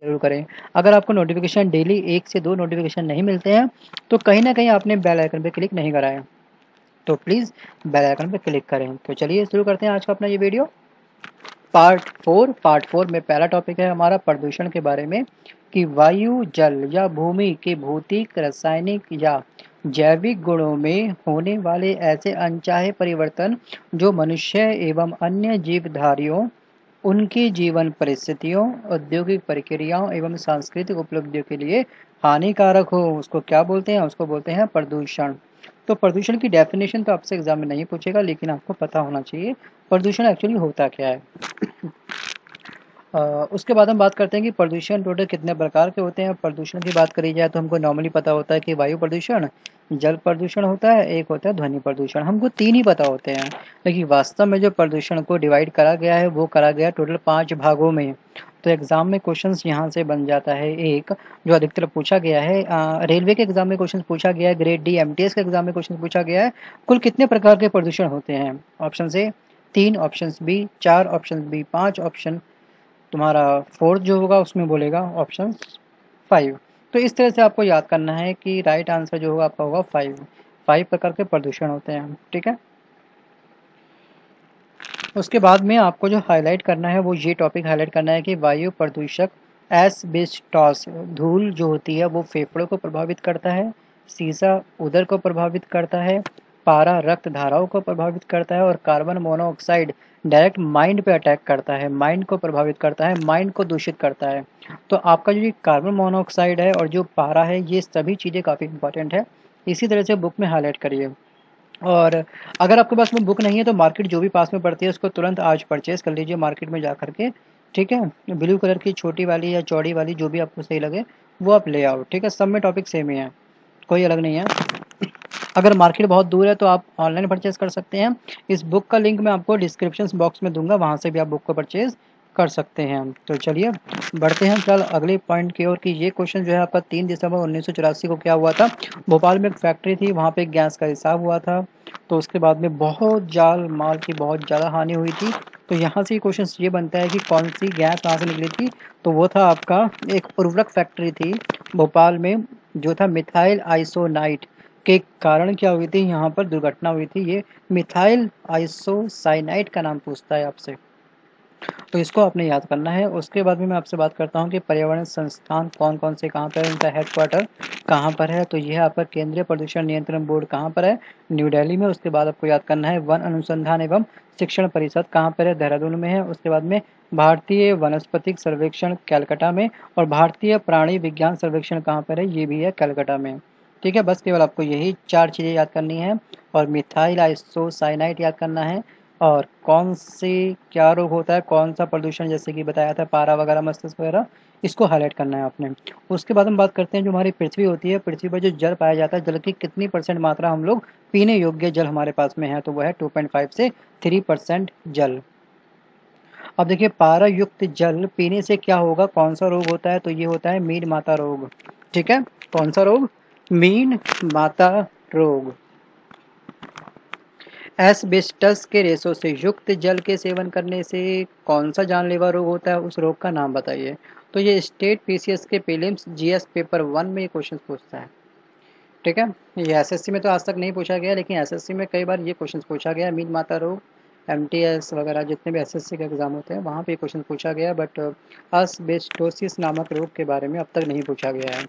ज़रूर करें। अगर आपको नोटिफ़िकेशन डेली 1 से 2 नोटिफ़िकेशन नहीं मिलते हैं, तो कहीं न कहीं आपने बेल आइकन पे क्लिक नहीं करा है। तो प्लीज़ बेल आइकन पे क्लिक करें। तो चलिए शुरू करते हैं आज का अपना ये वीडियो। पार्ट 4 में पहला टॉपिक है हमारा प्रदूषण के बारे में कि वायु, जल या भूमि के भौतिक, रासायनिक या जैविक गुणों में होने वाले ऐसे अनचाहे परिवर्तन जो मनुष्य एवं अन्य जीवधारियों, उनकी जीवन परिस्थितियों, औद्योगिक प्रक्रियाओं एवं सांस्कृतिक उपलब्धियों के लिए हानिकारक हो, उसको क्या बोलते हैं? उसको बोलते हैं प्रदूषण। तो प्रदूषण की डेफिनेशन तो आपसे एग्जाम में नहीं पूछेगा, लेकिन आपको पता होना चाहिए प्रदूषण एक्चुअली होता क्या है। उसके बाद हम बात करते हैं कि प्रदूषण टोटल कितने प्रकार के होते हैं। प्रदूषण की बात करी जाए तो हमको नॉर्मली पता होता है कि वायु प्रदूषण, जल प्रदूषण होता है, एक होता है ध्वनि प्रदूषण। हमको 3 ही पता होते हैं, लेकिन वास्तव में जो प्रदूषण को डिवाइड करा गया है वो करा गया टोटल 5 भागों में। तो एग्जाम में क्वेश्चंस यहाँ से बन जाता है। एक जो अधिकतर पूछा गया है, रेलवे के एग्जाम में क्वेश्चन पूछा गया है, ग्रेड डी एमटीएस के एग्जाम में क्वेश्चन पूछा गया है, कुल कितने प्रकार के प्रदूषण होते हैं। Option A 3, option B 4, option B 5, option तुम्हारा फोर्थ जो होगा उसमें बोलेगा ऑप्शन 5। तो इस तरह से आपको याद करना है कि राइट आंसर जो होगा आपका होगा 5 प्रकार के प्रदूषण होते हैं। ठीक है, उसके बाद में आपको जो हाईलाइट करना है वो ये टॉपिक हाईलाइट करना है कि वायु प्रदूषक एस्बेस्टॉस, धूल जो होती है वो फेफड़ों को प्रभावित करता है, सीसा उदर को प्रभावित करता है, पारा रक्त धाराओं को प्रभावित करता है, और कार्बन मोनोऑक्साइड डायरेक्ट माइंड पे अटैक करता है, माइंड को प्रभावित करता है, माइंड को दूषित करता है। तो आपका जो ये कार्बन मोनोऑक्साइड है और जो पारा है, ये सभी चीज़ें काफ़ी इंपॉर्टेंट है, इसी तरह से बुक में हाईलाइट करिए। और अगर आपके पास में बुक नहीं है तो मार्केट जो भी पास में पड़ती है उसको तुरंत आज परचेज़ कर लीजिए मार्केट में जा कर के। ठीक है? ब्लू कलर की छोटी वाली या चौड़ी वाली जो भी आपको सही लगे वो आप ले आओ। ठीक है? सब में टॉपिक सेम ही है, कोई अलग नहीं है। अगर मार्केट बहुत दूर है तो आप ऑनलाइन परचेज़ कर सकते हैं। इस बुक का लिंक मैं आपको डिस्क्रिप्शन बॉक्स में दूँगा, वहाँ से भी आप बुक को परचेज़ कर सकते हैं। तो चलिए बढ़ते हैं फिलहाल अगले पॉइंट की ओर कि ये क्वेश्चन जो है आपका 3 दिसंबर 1984 को क्या हुआ था, भोपाल में एक फैक्ट्री थी, वहाँ पे गैस का रिसाव हुआ था। तो उसके बाद में बहुत जान माल की बहुत ज़्यादा हानि हुई थी। तो यहाँ से क्वेश्चन ये बनता है कि कौन सी गैस कहाँ से निकली थी, तो वो था आपका एक उर्वरक फैक्ट्री थी भोपाल में, जो था मिथाइल आइसोनाइट के कारण क्या हुई थी, यहाँ पर दुर्घटना हुई थी। ये मिथाइल आइसोसाइनाइट का नाम पूछता है आपसे, तो इसको आपने याद करना है। उसके बाद में मैं आपसे बात करता हूँ कि पर्यावरण संस्थान कौन कौन से कहाँ पर है, इनका हेडक्वार्टर कहाँ पर है। तो यह आपका केंद्रीय प्रदूषण नियंत्रण बोर्ड कहाँ पर है, न्यू दिल्ली में। उसके बाद आपको याद करना है वन अनुसंधान एवं शिक्षण परिषद कहाँ पर है, देहरादून में है। उसके बाद में भारतीय वनस्पतिक सर्वेक्षण कैलकाटा में, और भारतीय प्राणी विज्ञान सर्वेक्षण कहाँ पर है, ये भी है कैलकाटा में। ठीक है, बस केवल आपको यही 4 चीज़ें याद करनी है, और मिथाइल आइसोसाइनाइट याद करना है, और कौन से क्या रोग होता है, कौन सा प्रदूषण जैसे कि बताया था पारा वगैरह मस्तिष्क वगैरह, इसको हाईलाइट करना है आपने। उसके बाद हम बात करते हैं जो हमारी पृथ्वी होती है, पृथ्वी पर जो जल पाया जाता है, जल की कितनी % मात्रा हम लोग पीने योग्य जल हमारे पास में है, तो वह है 2.5 से 3% जल। अब देखिए पारा युक्त जल पीने से क्या होगा, कौन सा रोग होता है, तो ये होता है मीन माता रोग। ठीक है, कौन सा रोग, मीन माता रोग। एस्बेस्टस के रेशों से युक्त जल के सेवन करने से कौन सा जानलेवा रोग होता है, उस रोग का नाम बताइए। तो ये स्टेट पीसीएस के प्रीलिम्स जीएस पेपर 1 में ये क्वेश्चन पूछता है। ठीक है, ये एसएससी में तो आज तक नहीं पूछा गया, लेकिन एसएससी में कई बार ये क्वेश्चन पूछा गया। मीन माता रोग, एमटीएस वगैरह जितने भी एसएससी के एग्जाम होते हैं वहाँ पे क्वेश्चन पूछा गया, बट एस्बेस्टोसिस नामक रोग के बारे में अब तक नहीं पूछा गया है।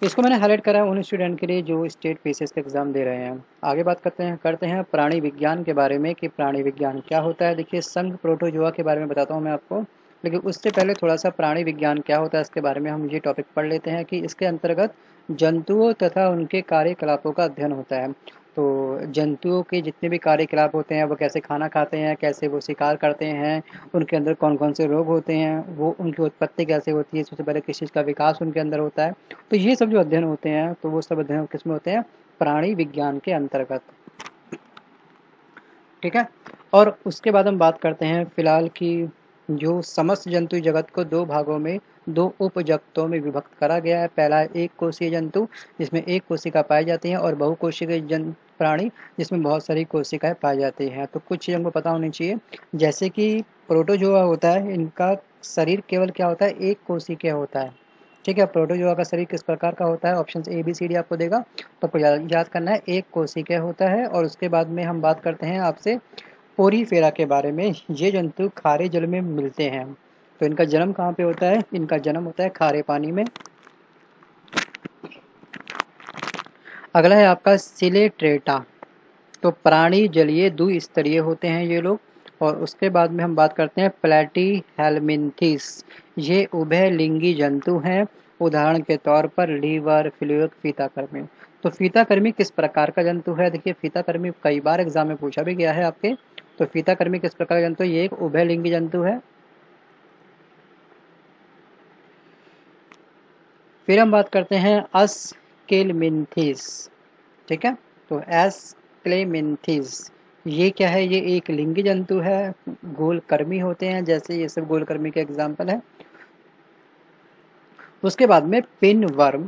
इसको मैंने हाईलाइट करा है उन स्टूडेंट के लिए जो स्टेट पीसीएस के एग्ज़ाम दे रहे हैं। आगे बात करते हैं प्राणी विज्ञान के बारे में कि प्राणी विज्ञान क्या होता है। देखिए संघ प्रोटोजोआ के बारे में बताता हूँ मैं आपको, लेकिन उससे पहले थोड़ा सा प्राणी विज्ञान क्या होता है इसके बारे में हम ये टॉपिक पढ़ लेते हैं कि इसके अंतर्गत जंतुओं तथा उनके कार्यकलापों का अध्ययन होता है। तो जंतुओं के जितने भी कार्यकलाप होते हैं, वो कैसे खाना खाते हैं, कैसे वो शिकार करते हैं, उनके अंदर कौन कौन से रोग होते हैं, वो उनकी उत्पत्ति कैसे होती है, सबसे पहले किस चीज़ का विकास उनके अंदर होता है। तो ये सब जो अध्ययन होते हैं तो वो सब अध्ययन किस में होते हैं, प्राणी विज्ञान के अंतर्गत। ठीक है, और उसके बाद हम बात करते हैं फिलहाल की जो समस्त जंतु जगत को 2 भागों में, 2 उपजगतों में विभक्त करा गया है। पहला है एक कोषीय जंतु जिसमें एक कोशिका पाई जाती है, और बहुकोशिकीय प्राणी जिसमें बहुत सारी कोशिकाएं पाई जाती हैं। तो कुछ चीज़ हमको पता होनी चाहिए, जैसे कि प्रोटोजोआ होता है, इनका शरीर केवल क्या होता है, एक कोशिकीय होता है। ठीक है, प्रोटोजोआ का शरीर किस प्रकार का होता है, option A B C D आपको देगा, तो आपको याद करना है, एक कोशिकीय होता है। और उसके बाद में हम बात करते हैं आपसे पोरीफेरा के बारे में। ये जंतु खारे जल में मिलते हैं। तो इनका जन्म कहाँ पे होता है, इनका जन्म होता है खारे पानी में। अगला है आपका सिलेट्रेटा। तो प्राणी जलीय द्विस्तरीय होते हैं ये लोग। और उसके बाद में हम बात करते हैं प्लेटीहेल्मिन्थिस। ये उभयलिंगी जंतु हैं। उदाहरण के तौर पर लीवर, फ्लूक, फीताकर्मी। तो फीताकर्मी किस प्रकार का जंतु है, देखिए फीताकर्मी कई बार एग्जाम में पूछा भी गया है आपके। तो फीताकर्मी किस प्रकार का जंतु है, ये एक उभयलिंगी जंतु है। फिर हम बात करते हैं अस्केलमिन्थिस। ठीक है, तो एस्क्लेमिन्थिस ये क्या है, ये एक लिंगी जंतु है। गोलकर्मी होते हैं, जैसे ये सब गोलकर्मी के एग्जाम्पल है। उसके बाद में पिन वर्म,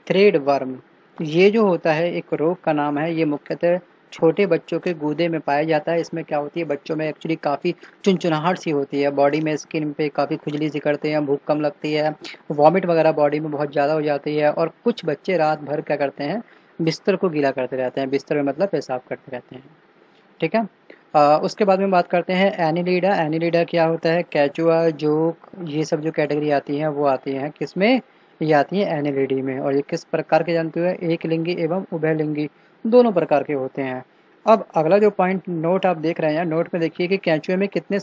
थ्रेड वर्म, ये जो होता है एक रोग का नाम है। ये मुख्यतः छोटे बच्चों के गूदे में पाया जाता है। इसमें क्या होती है, बच्चों में एक्चुअली काफ़ी चुनचुनाहट सी होती है, बॉडी में स्किन पे काफ़ी खुजली सी करते हैं, भूख कम लगती है, वॉमिट वगैरह बॉडी में बहुत ज़्यादा हो जाती है। और कुछ बच्चे रात भर क्या करते हैं, बिस्तर को गीला करते रहते हैं, बिस्तर में मतलब पेशाब करते रहते हैं। ठीक है, उसके बाद में बात करते हैं एनिलीडा। एनिलीडा क्या होता है, कैचुआ, जोक, ये सब जो कैटेगरी आती हैं वो आती हैं किसमें, ये आती हैं एनिलिडी में। और ये किस प्रकार के जंतु है, एक लिंगी एवं उभयलिंगी दोनों प्रकार के होते हैं। अब अगला जो पॉइंट नोट आप देख रहे हैं, नोट में देखिए कि कैचुए में कितने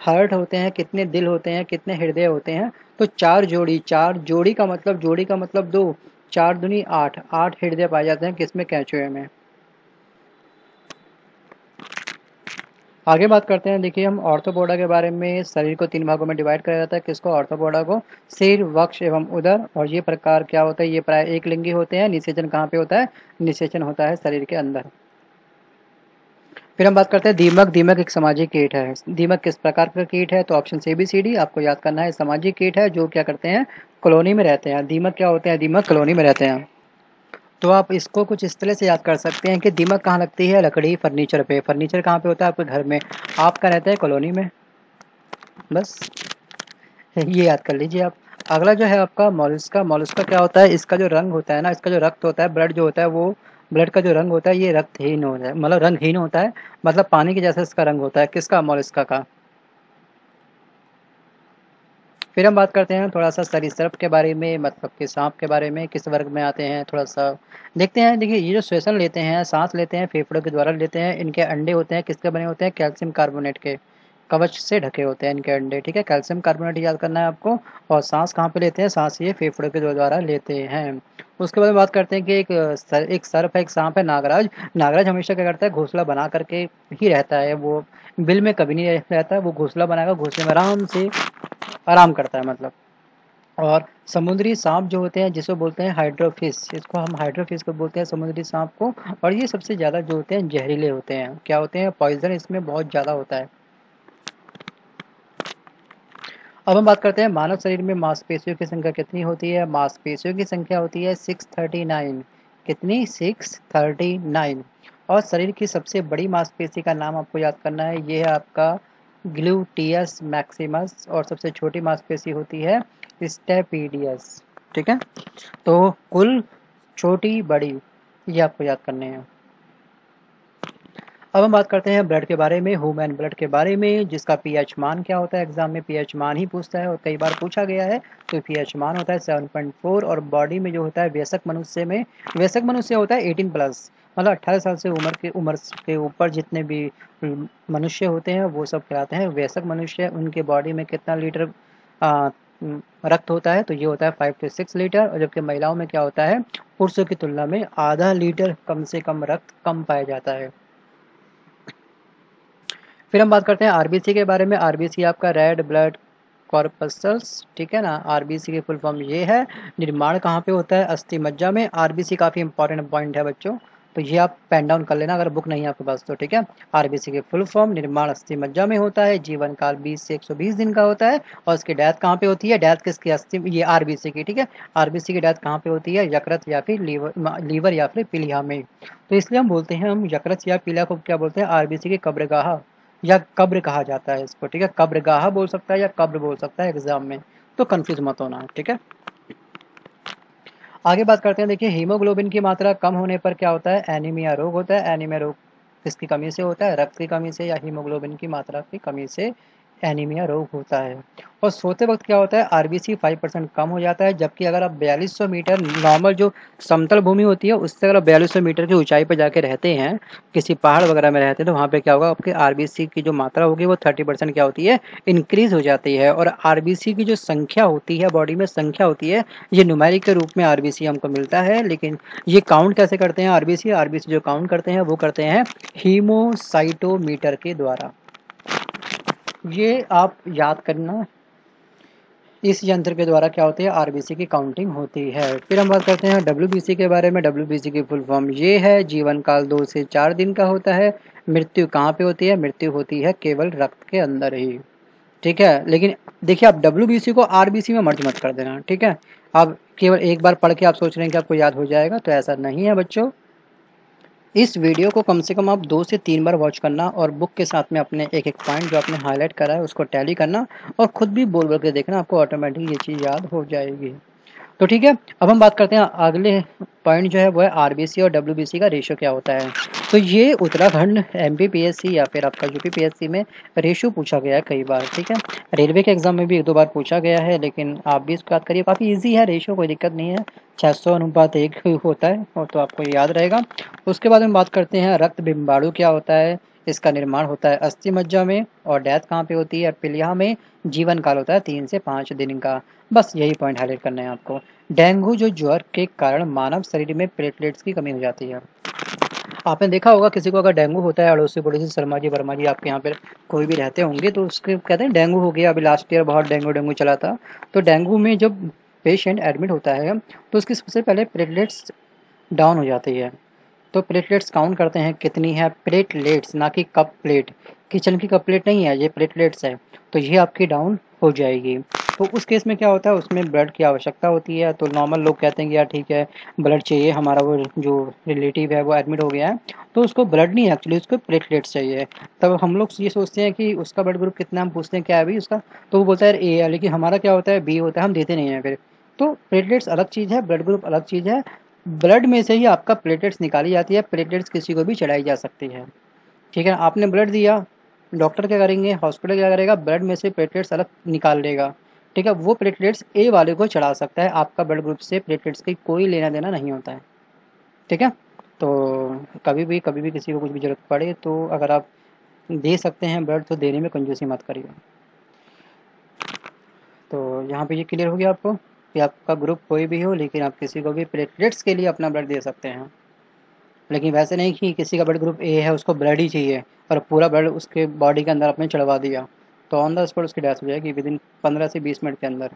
हार्ट होते हैं, कितने दिल होते हैं, कितने हृदय होते हैं। तो चार जोड़ी, चार जोड़ी का मतलब, जोड़ी का मतलब दो, चार दूनी आठ, आठ हृदय पाए जाते हैं किसमें, कैचुए में। आगे बात करते हैं, देखिए हम ऑर्थोपोडा के बारे में। शरीर को तीन भागों में डिवाइड करा जाता है, किसको, ऑर्थोपोडा को। सिर, वक्ष एवं उदर। और ये प्रकार क्या होता है, ये प्राय एक लिंगी होते हैं। निषेचन कहाँ पे होता है, निषेचन होता है शरीर के अंदर। फिर हम बात करते हैं दीमक। दीमक एक सामाजिक कीट है। दीमक किस प्रकार का कीट है, तो option A B C D आपको याद करना है। सामाजिक कीट है जो क्या करते हैं, कॉलोनी में रहते हैं। दीमक क्या होते हैं, दीमक कॉलोनी में रहते हैं। तो आप इसको कुछ इस तरह से याद कर सकते हैं कि दीमक कहाँ लगती है, लकड़ी, फर्नीचर पे। फर्नीचर कहाँ पे होता है, आपके घर में। आपका रहता है कॉलोनी में, बस ये याद कर लीजिए आप। अगला जो है आपका मॉलस्का। मॉलस्का क्या होता है, इसका जो रंग होता है ना, इसका जो रक्त होता है, ब्लड जो होता है, वो ब्लड का जो रंग होता है ये रक्तहीन होता है, मतलब रंगहीन होता है, मतलब पानी के जैसा इसका रंग होता है, किसका, मॉलस्का का। फिर हम बात करते हैं थोड़ा सा सरीसृप के बारे में, मतलब कि सांप के बारे में, किस वर्ग में आते हैं थोड़ा सा देखते हैं। देखिए ये जो श्वसन लेते हैं, सांस लेते हैं, फेफड़ों के द्वारा लेते हैं। इनके अंडे होते हैं किसके बने होते हैं, कैल्शियम कार्बोनेट के कवच से ढके होते हैं इनके अंडे। ठीक है, कैल्शियम कार्बोनेट याद करना है आपको। और सांस कहाँ पे लेते हैं, सांस ये फेफड़ों के द्वारा लेते हैं। उसके बाद बात करते हैं कि एक सर्प है, एक सांप है, नागराज। नागराज हमेशा क्या करता है, घोंसला बना करके ही रहता है। वो बिल में कभी नहीं रहता, वो घोंसला बनाकर घोंसले में आराम से आराम करता है मतलब। और समुद्री सांप जो होते हैं, जिसको बोलते हैं हाइड्रोफिश, इसको हम हाइड्रोफिश को बोलते हैं, समुद्री सांप को। और ये सबसे ज़्यादा जो होते हैं जहरीले होते हैं, क्या होते हैं, पॉइजन इसमें बहुत ज़्यादा होता है। अब हम बात करते हैं मानव शरीर में मांसपेशियों की संख्या कितनी होती है। मांसपेशियों की संख्या होती है 639। कितनी, 639। और शरीर की सबसे बड़ी मांसपेशी का नाम आपको याद करना है, ये है आपका ग्लूटियस मैक्सिमस। और सबसे छोटी मांसपेशी होती है स्टेपीडियस। ठीक है, तो कुल छोटी बड़ी ये आपको याद करने हैं। अब हम बात करते हैं ब्लड के बारे में, ह्यूमन ब्लड के बारे में, जिसका पीएच मान क्या होता है, एग्जाम में पीएच मान ही पूछता है और कई बार पूछा गया है। तो पीएच मान होता है 7.4। और बॉडी में जो होता है वयस्क मनुष्य में, वयस्क मनुष्य होता है 18+, मतलब 18 साल से उम्र के ऊपर जितने भी मनुष्य होते हैं वो सब कहलाते हैं वयस्क मनुष्य। उनके बॉडी में कितना लीटर आ, रक्त होता है, तो ये होता है 5 से 6 लीटर। और जबकि महिलाओं में क्या होता है, पुरुषों की तुलना में आधा लीटर कम से कम रक्त कम पाया जाता है। फिर हम बात करते हैं आरबीसी के बारे में। आरबीसी आपका रेड ब्लड कॉर्पसल्स। ठीक है ना, आरबीसी की फुल फॉर्म ये है। निर्माण कहाँ पे होता है, अस्थि मज्जा में। आरबीसी काफ़ी इंपॉर्टेंट पॉइंट है बच्चों, तो ये आप पेन डाउन कर लेना अगर बुक नहीं है आपके पास तो। ठीक है, आरबीसी की फुल फॉर्म, निर्माण अस्थि मज्जा में होता है, जीवन काल 20 से 120 दिन का होता है। और इसकी डेथ कहाँ पे होती है, डेथ किसकी, अस्थि, ये आरबीसी की। ठीक है, आरबीसी की डेथ कहाँ पे होती है, यकृत या फिर लीवर या फिर पीलिया में। तो इसलिए हम बोलते हैं, हम यकृत या पीलिया को क्या बोलते हैं, आरबीसी की कब्रगाह या कब्र कहा जाता है इसको, ठीक है। कब्रगाह बोल सकता है या कब्र बोल सकता है एग्जाम में, तो कंफ्यूज मत होना, ठीक है। आगे बात करते हैं। देखिए हीमोग्लोबिन की मात्रा कम होने पर क्या होता है, एनीमिया रोग होता है। एनीमिया रोग किसकी कमी से होता है, रक्त की कमी से या हीमोग्लोबिन की मात्रा की कमी से एनीमिया रोग होता है। और सोते वक्त क्या होता है, आरबीसी 5% कम हो जाता है। जबकि अगर आप 4200 मीटर नॉर्मल जो समतल भूमि होती है उससे अगर आप 4200 मीटर की ऊंचाई पर जाके रहते हैं, किसी पहाड़ वगैरह में रहते हैं, तो वहाँ पे क्या होगा, आपके आरबीसी की जो मात्रा होगी वो 30% क्या होती है, इंक्रीज हो जाती है। और आरबीसी की जो संख्या होती है, बॉडी में संख्या होती है, ये न्यूमेरिक के रूप में आरबीसी हमको मिलता है। लेकिन ये काउंट कैसे करते हैं, आरबीसी आरबीसी जो काउंट करते हैं वो करते हैं हीमोसाइटोमीटर के द्वारा। ये आप याद करना, इस यंत्र के द्वारा क्या होती है, आरबीसी की काउंटिंग होती है। फिर हम बात करते हैं डब्ल्यूबीसी के बारे में। डब्ल्यूबीसी की फुल फॉर्म ये है, जीवन काल 2 से 4 दिन का होता है। मृत्यु कहाँ पे होती है, मृत्यु होती है केवल रक्त के अंदर ही, ठीक है। लेकिन देखिए आप डब्ल्यूबीसी को आरबीसी में मर्ज मत कर देना, ठीक है। आप केवल एक बार पढ़ के आप सोच रहे हैं कि आपको याद हो जाएगा, तो ऐसा नहीं है बच्चों। इस वीडियो को कम से कम आप 2 से 3 बार वॉच करना और बुक के साथ में अपने एक एक पॉइंट जो आपने हाईलाइट करा है उसको टैली करना और खुद भी बोल बोल के देखना, आपको ऑटोमेटिक ये चीज़ याद हो जाएगी। तो ठीक है, अब हम बात करते हैं अगले पॉइंट जो है वो है आरबीसी और डब्ल्यूबीसी का रेशियो क्या होता है। तो ये उत्तराखंड एमपीपीएससी या फिर आपका यूपीपीएससी में रेशियो पूछा गया है कई बार, ठीक है। रेलवे के एग्जाम में भी 1-2 बार पूछा गया है, लेकिन आप भी इसको याद करिए, काफ़ी इजी है रेशियो, कोई दिक्कत नहीं है। 600:1 होता है और तो आपको याद रहेगा। उसके बाद हम बात करते हैं रक्त बिम्बाणु क्या होता है। इसका निर्माण होता है अस्थि मज्जा में और डेथ कहाँ पे होती है, पीलिया में। जीवन काल होता है 3 से 5 दिन का। बस यही पॉइंट हाईलाइट करना है आपको। डेंगू जो ज्वर के कारण मानव शरीर में प्लेटलेट्स की कमी हो जाती है। आपने देखा होगा किसी को अगर डेंगू होता है, अड़ोसी पड़ोसी शर्मा जी वर्मा जी आपके यहाँ पे कोई भी रहते होंगे, तो उसके कहते हैं डेंगू हो गया। अभी लास्ट ईयर बहुत डेंगू डेंगू चला था। तो डेंगू में जब पेशेंट एडमिट होता है तो उसकी सबसे पहले प्लेटलेट्स डाउन हो जाती है। तो प्लेटलेट्स काउंट करते हैं कितनी है, प्लेटलेट्स ना कि कप प्लेट। किचन की कप प्लेट नहीं है, ये प्लेटलेट्स है। तो ये आपकी डाउन हो जाएगी। तो उस केस में क्या होता है, उसमें ब्लड की आवश्यकता होती है। तो नॉर्मल लोग कहते हैं कि यार ठीक है ब्लड चाहिए, हमारा वो जो रिलेटिव है वो एडमिट हो गया है, तो उसको ब्लड नहीं, एक्चुअली उसको प्लेटलेट्स चाहिए। तब हम लोग ये सोचते हैं कि उसका ब्लड ग्रुप कितना, हम पूछते हैं क्या है भाई उसका, तो वो बोलता है यार ए है, लेकिन हमारा क्या होता है बी होता है, हम देते नहीं हैं फिर। तो प्लेटलेट्स अलग चीज़ है, ब्लड ग्रुप अलग चीज़ है। ब्लड में से ही आपका प्लेटलेट्स निकाली जाती है। प्लेटलेट्स किसी को भी चढ़ाई जा सकती है, ठीक है। आपने ब्लड दिया, डॉक्टर क्या करेंगे, हॉस्पिटल क्या करेगा, ब्लड में से प्लेटलेट्स अलग निकाल लेगा, ठीक है। वो प्लेटलेट्स ए वाले को चढ़ा सकता है, आपका ब्लड ग्रुप से प्लेटलेट्स की कोई लेना देना नहीं होता है, ठीक है। तो कभी भी किसी को कुछ भी जरूरत पड़े तो अगर आप दे सकते हैं ब्लड, तो देने में कंजूसी मत करिए। तो यहाँ पे ये क्लियर हो गया आपको कि आपका ग्रुप कोई भी हो, लेकिन आप किसी को भी प्लेटलेट्स के लिए अपना ब्लड दे सकते हैं। लेकिन वैसे नहीं कि किसी का ब्लड ग्रुप ए है उसको ब्लड ही चाहिए और पूरा ब्लड उसके बॉडी के अंदर आपने चढ़वा दिया, तो ऑन द स्पॉट उसकी डेथ हो जाएगी विदिन 15 से 20 मिनट के अंदर।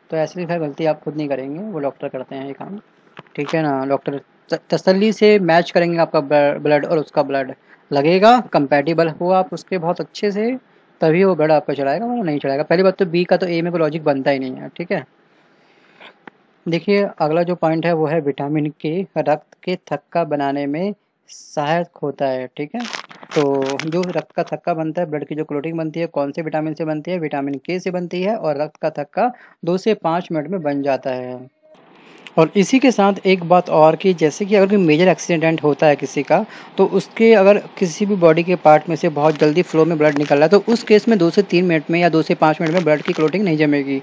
तो ऐसी खैर गलती आप खुद नहीं करेंगे, वो डॉक्टर करते हैं ये काम, ठीक है ना। डॉक्टर तसल्ली से मैच करेंगे आपका ब्लड और उसका ब्लड, लगेगा कंपैटिबल हो आप उसके बहुत अच्छे से, तभी वो ब्लड आपको चढ़ाएगा, वो नहीं चढ़ाएगा। पहली बात तो बी का तो ए में कोई लॉजिक बनता ही नहीं है, ठीक है। देखिए अगला जो पॉइंट है वो है विटामिन के रक्त के थक्का बनाने में सहायक होता है, ठीक है। तो जो रक्त का थक्का बनता है, ब्लड की जो क्लोटिंग बनती है, कौन से विटामिन से बनती है, विटामिन के से बनती है। और रक्त का थक्का 2 से 5 मिनट में बन जाता है। और इसी के साथ एक बात और कि जैसे कि अगर कोई मेजर एक्सीडेंट होता है किसी का, तो उसके अगर किसी भी बॉडी के पार्ट में से बहुत जल्दी फ्लो में ब्लड निकल रहा है, तो उस केस में 2 से 3 मिनट में या 2 से 5 मिनट में ब्लड की क्लोटिंग नहीं जमेगी,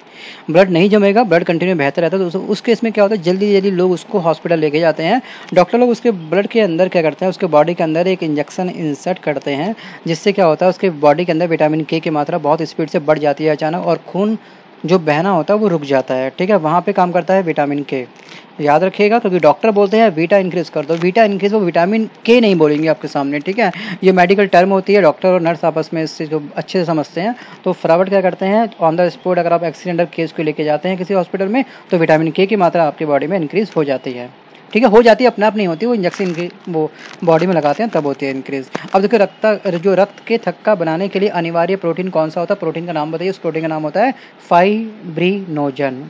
ब्लड नहीं जमेगा, ब्लड कंटिन्यू बहता रहता है। तो उस केस में क्या होता है, जल्दी जल्दी लोग उसको हॉस्पिटल लेके जाते हैं। डॉक्टर लोग उसके ब्लड के अंदर क्या करते हैं, उसके बॉडी के अंदर एक इंजेक्शन इंसर्ट करते हैं, जिससे क्या होता है उसके बॉडी के अंदर विटामिन के की मात्रा बहुत स्पीड से बढ़ जाती है अचानक, और खून जो बहना होता है वो रुक जाता है, ठीक है। वहाँ पे काम करता है विटामिन के, याद रखिएगा, क्योंकि डॉक्टर बोलते हैं वीटा इंक्रीज कर दो, वीटा इंक्रीज, वो विटामिन के नहीं बोलेंगे आपके सामने, ठीक है। ये मेडिकल टर्म होती है, डॉक्टर और नर्स आपस में इससे जो अच्छे से समझते हैं। तो फटाफट क्या करते हैं, ऑन द स्पॉट अगर आप एक्सीडेंटल केस को लेके जाते हैं किसी हॉस्पिटल में, तो विटामिन के की मात्रा आपकी बॉडी में इंक्रीज हो जाती है, ठीक है। हो जाती है, अपने आप नहीं होती, वो इंजेक्शन की वो बॉडी में लगाते हैं तब होती है इंक्रीज। अब देखिए रक्त के थक्का बनाने के लिए अनिवार्य प्रोटीन कौन सा होता है, प्रोटीन का नाम बताइए। उस प्रोटीन का नाम होता है फाइब्रिनोजन,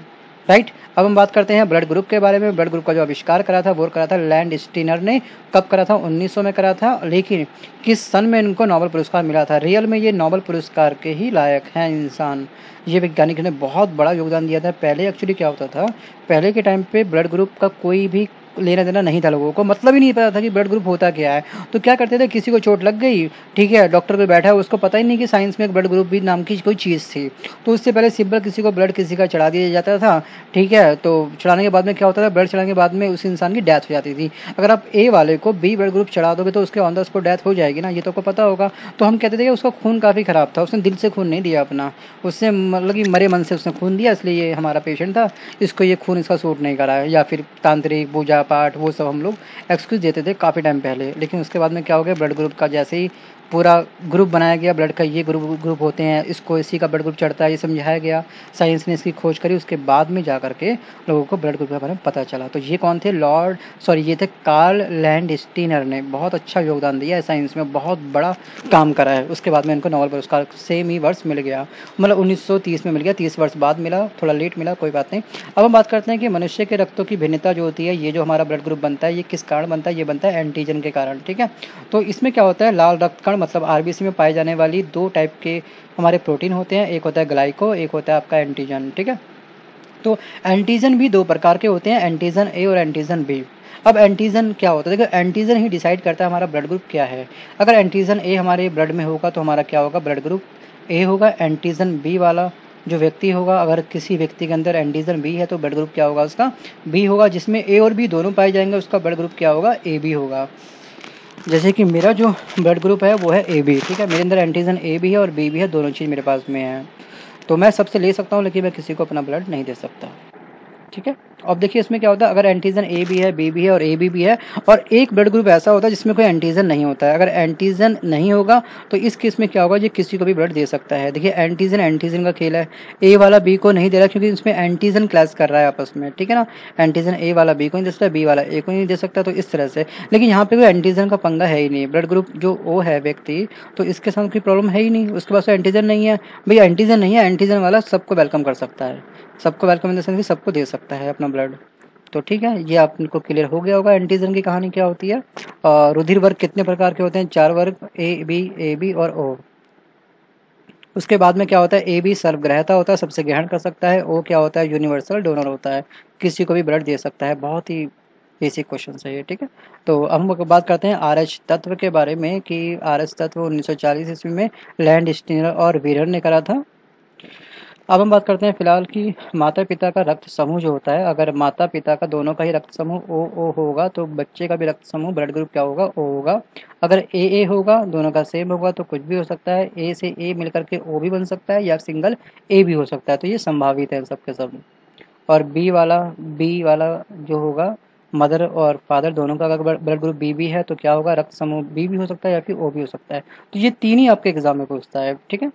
राइट। अब हम बात करते हैं ब्लड ग्रुप के बारे में। ब्लड ग्रुप का जो आविष्कार करा था वो करा था लैंड स्टीनर ने। कब करा था? 1900 में करा था। लेकिन किस सन में इनको नोबेल पुरस्कार मिला था? रियल में ये नोबेल पुरस्कार के ही लायक हैं इंसान। ये वैज्ञानिक ने बहुत बड़ा योगदान दिया था। पहले एक्चुअली क्या होता था, पहले के टाइम पे ब्लड ग्रुप का कोई भी लेना देना नहीं था, लोगों को मतलब ही नहीं पता था कि ब्लड ग्रुप होता क्या है। तो क्या करते थे, किसी को चोट लग गई, ठीक है, डॉक्टर पे बैठा है, उसको पता ही नहीं कि साइंस में एक ब्लड ग्रुप भी नाम की कोई चीज़ थी। तो उससे पहले सिंपल किसी को ब्लड किसी का चढ़ा दिया जाता था, ठीक है। तो चढ़ाने के बाद में क्या होता था, ब्लड चढ़ाने के बाद में उस इंसान की डेथ हो जाती थी। अगर आप ए वाले को बी ब्लड ग्रुप चढ़ा दोगे तो उसके ऑन द उसको डेथ हो जाएगी ना, ये तो आपको पता होगा। तो हम कहते थे कि उसका खून काफ़ी ख़राब था, उसने दिल से खून नहीं दिया अपना, उसने मतलब कि मरे मन से उसने खून दिया, इसलिए ये हमारा पेशेंट था, इसको ये खून इसका सूट नहीं करा है। या फिर तांत्रिक पूजा पाठ वो सब हम लोग एक्सक्यूज़ देते थे काफ़ी टाइम पहले। लेकिन उसके बाद में क्या हो गया, ब्लड ग्रुप का जैसे ही पूरा ग्रुप बनाया गया, ब्लड का ये ग्रुप होते हैं, इसको इसी का ब्लड ग्रुप चढ़ता है, ये समझाया गया, साइंस ने इसकी खोज करी, उसके बाद में जा करके लोगों को ब्लड ग्रुप के बारे में पता चला। तो ये कौन थे? ये थे कार्ल लैंडस्टीनर ने। बहुत अच्छा योगदान दिया है साइंस में, बहुत बड़ा काम करा है। उसके बाद में इनको नोबेल पुरस्कार सेम ही वर्ष मिल गया, मतलब 1930 में मिल गया, 30 वर्ष बाद मिला, थोड़ा लेट मिला, कोई बात नहीं। अब हम बात करते हैं कि मनुष्य के रक्तों की भिन्नता जो होती है, ये जो हमारा ब्लड ग्रुप बनता है, ये किस कारण बनता है? ये बनता है एंटीजन के कारण, ठीक है। तो इसमें क्या होता है, लाल रक्त कण मतलब आरबीसी में पाए जाने वाली दो टाइप के हमारे प्रोटीन होते हैं, एक होता है ग्लाइको, एक होता है आपका एंटीजन, ठीक है। तो एंटीजन भी दो प्रकार के होते हैं, एंटीजन ए और एंटीजन बी। अब एंटीजन क्या होता है, देखो एंटीजन ही डिसाइड करता है हमारा ब्लड ग्रुप क्या है। अगर एंटीजन ए हमारे ब्लड में होगा तो हमारा क्या होगा, ब्लड ग्रुप ए होगा। एंटीजन बी वाला जो व्यक्ति होगा, अगर किसी व्यक्ति के अंदर एंटीजन बी है तो ब्लड ग्रुप क्या होगा, उसका बी होगा। जिसमें ए और बी दोनों पाए जाएंगे उसका ब्लड ग्रुप क्या होगा, ए बी होगा। जैसे कि मेरा जो ब्लड ग्रुप है वो है ए बी, ठीक है, मेरे अंदर एंटीजन ए भी है और बी भी है, दोनों चीज़ मेरे पास में है। तो मैं सबसे ले सकता हूँ लेकिन मैं किसी को अपना ब्लड नहीं दे सकता, ठीक है। अब देखिए इसमें क्या होता है, अगर एंटीजन ए भी है, बी भी है और ए भी है, और एक ब्लड ग्रुप ऐसा होता है जिसमें कोई एंटीजन नहीं होता है। अगर एंटीजन नहीं होगा तो इस केस में क्या होगा, ये किसी को भी ब्लड दे सकता है। देखिए एंटीजन एंटीजन का खेल है, ए वाला बी को नहीं दे रहा क्योंकि इसमें एंटीजन क्लैश कर रहा है आपस में, ठीक है ना। एंटीजन ए वाला बी को नहीं दे सकता, बी वाला ए को नहीं दे सकता, तो इस तरह से। लेकिन यहाँ पे कोई एंटीजन का पंगा है ही नहीं, ब्लड ग्रुप जो ओ है व्यक्ति, तो इसके साथ कोई प्रॉब्लम है ही नहीं, उसके पास तो एंटीजन नहीं है। भाई एंटीजन नहीं है, एंटीजन वाला सबको वेलकम कर सकता है, सबको वेलकम इन द सेंस कि सबको दे सकता है अपना ब्लड। तो ठीक है, ये आपको क्लियर हो गया होगा एंटीजन की कहानी क्या होती है। रुधिर वर्ग कितने प्रकार के होते हैं? 4 वर्ग, ए बी और ओ। उसके बाद में क्या होता है, ए बी सर्वग्राहता होता है, सबसे ग्रहण कर सकता है। ओ क्या होता है, यूनिवर्सल डोनर होता है, किसी को भी ब्लड दे सकता है। बहुत ही बेसिक क्वेश्चन है ये, ठीक है। तो हम बात करते हैं आर एच तत्व के बारे में कि आर एच तत्व 1940 ईस्वी में लैंड स्टीनर और वीरर ने करा था। अब हम बात करते हैं फिलहाल कि माता पिता का रक्त समूह जो होता है, अगर माता पिता का दोनों का ही रक्त समूह ओ होगा तो बच्चे का भी रक्त समूह ब्लड ग्रुप क्या होगा, ओ होगा। अगर ए होगा, दोनों का सेम होगा तो कुछ भी हो सकता है, ए से ए मिलकर के ओ भी बन सकता है या सिंगल ए भी हो सकता है, तो ये संभावित है सबके सब। और बी वाला जो होगा, मदर और फादर दोनों का अगर ब्लड ग्रुप बी भी है तो क्या होगा, रक्त समूह बी भी हो सकता है या फिर ओ भी हो सकता है। तो ये तीन ही आपके एग्जाम में पूछता है, ठीक है।